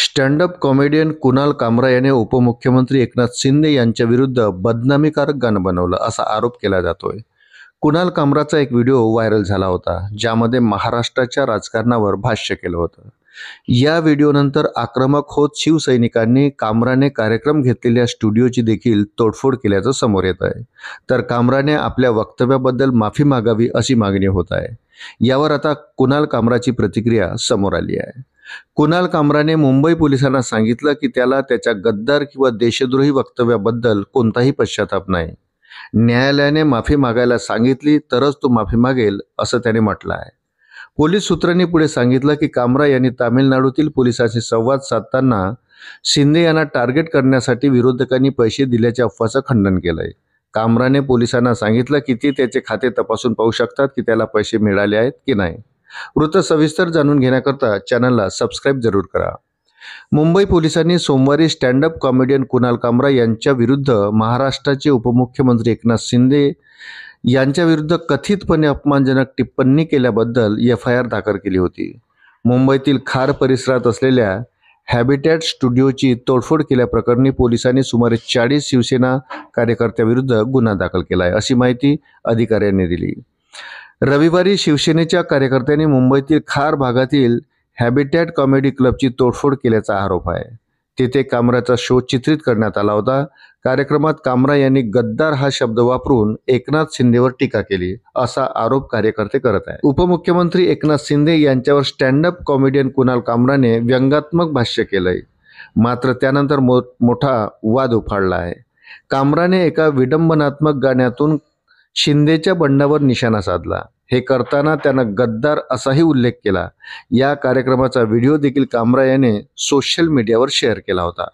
Stand-up comedian Kunal कामरा याने उपमुख्यमंत्री एकनाथ शिंदे यांच्या विरुद्ध बदनामीकारक गाणं बनवलं असा आरोप केला जातोय. कुणाल कामराचा एक व्हिडिओ व्हायरल झाला होता, ज्यामध्ये महाराष्ट्राच्या राजकारणावर भाष्य केलं होतं. या व्हिडिओनंतर आक्रमक होत शिवसैनिकांनी कामराने कार्यक्रम घेतलेल्या स्टुडिओची देखील तोडफोड केल्याचं समोर येत आहे. तर कामराने आपल्या वक्तव्याबद्दल माफी मागावी अशी मागणी होत आहे. यावर आता कुणाल कामराची प्रतिक्रिया समोर आली आहे. कुणाल कामराने मुंबई पोलिसांना सांगितलं की त्याला त्याच्या गद्दार किंवा देशद्रोही वक्तव्याबद्दल कोणताही पश्चाताप नाही. न्यायालयाने माफी मागायला सांगितली तरच तो माफी मागेल असं त्याने म्हटलं आहे. पोलीस सूत्रांनी पुढे सांगितलं की कामरा यांनी तामिळनाडूतील पोलिसांशी संवाद साधताना शिंदे यांना टार्गेट करण्यासाठी विरोधकांनी पैसे दिल्याच्या अफवाचं खंडन केलंय. कामराने पोलिसांना सांगितलं की ते त्याचे खाते तपासून पाहू शकतात की त्याला पैसे मिळाले आहेत की नाही. वृत्त सविस्तर जाणून घेण्याकरता चॅनलला सबस्क्राईब जरूर करा. मुंबई पोलिसांनी सोमवारी स्टँड-अप कॉमेडियन कुणाल कामरा यांच्या विरुद्ध महाराष्ट्राचे उपमुख्यमंत्री एकनाथ शिंदे यांच्या विरुद्ध कथितपणे अपमानजनक टिप्पणी केल्याबद्दल FIR दाखल केली होती. मुंबईतील खार परिसरात असलेल्या हॅबिटॅट स्टुडिओची तोडफोड केल्याप्रकरणी पोलिसांनी सुमारे 40 शिवसेना कार्यकर्त्यांविरुद्ध गुन्हा दाखल केला आहे, अशी माहिती अधिकाऱ्यांनी दिली. रविवारी शिवसेनेच्या कार्यकर्त्यांनी मुंबईतील खार भागातील हॅबिटॅट कॉमेडी क्लबची तोडफोड केल्याचा आरोप आहे. तेथे कामराचा शो चित्रित करण्यात आला होता. कार्यक्रमात कामरा यांनी गद्दार हा शब्द वापरून एकनाथ शिंदेवर टीका केली असा आरोप कार्यकर्ते करत आहेत. उपमुख्यमंत्री एकनाथ शिंदे यांच्यावर स्टँड-अप कॉमेडियन कुणाल कामराने व्यंगात्मक भाष्य केलंय. मात्र त्यानंतर मोठा वाद उफाळला आहे. कामराने एका विडंबनात्मक गाण्यातून शिंदेच्या बंडावर निशाणा साधला. हे करताना त्यानं गद्दार असाही उल्लेख केला. या कार्यक्रमाचा व्हिडिओ देखील कामरा याने सोशल मीडियावर शेअर केला होता.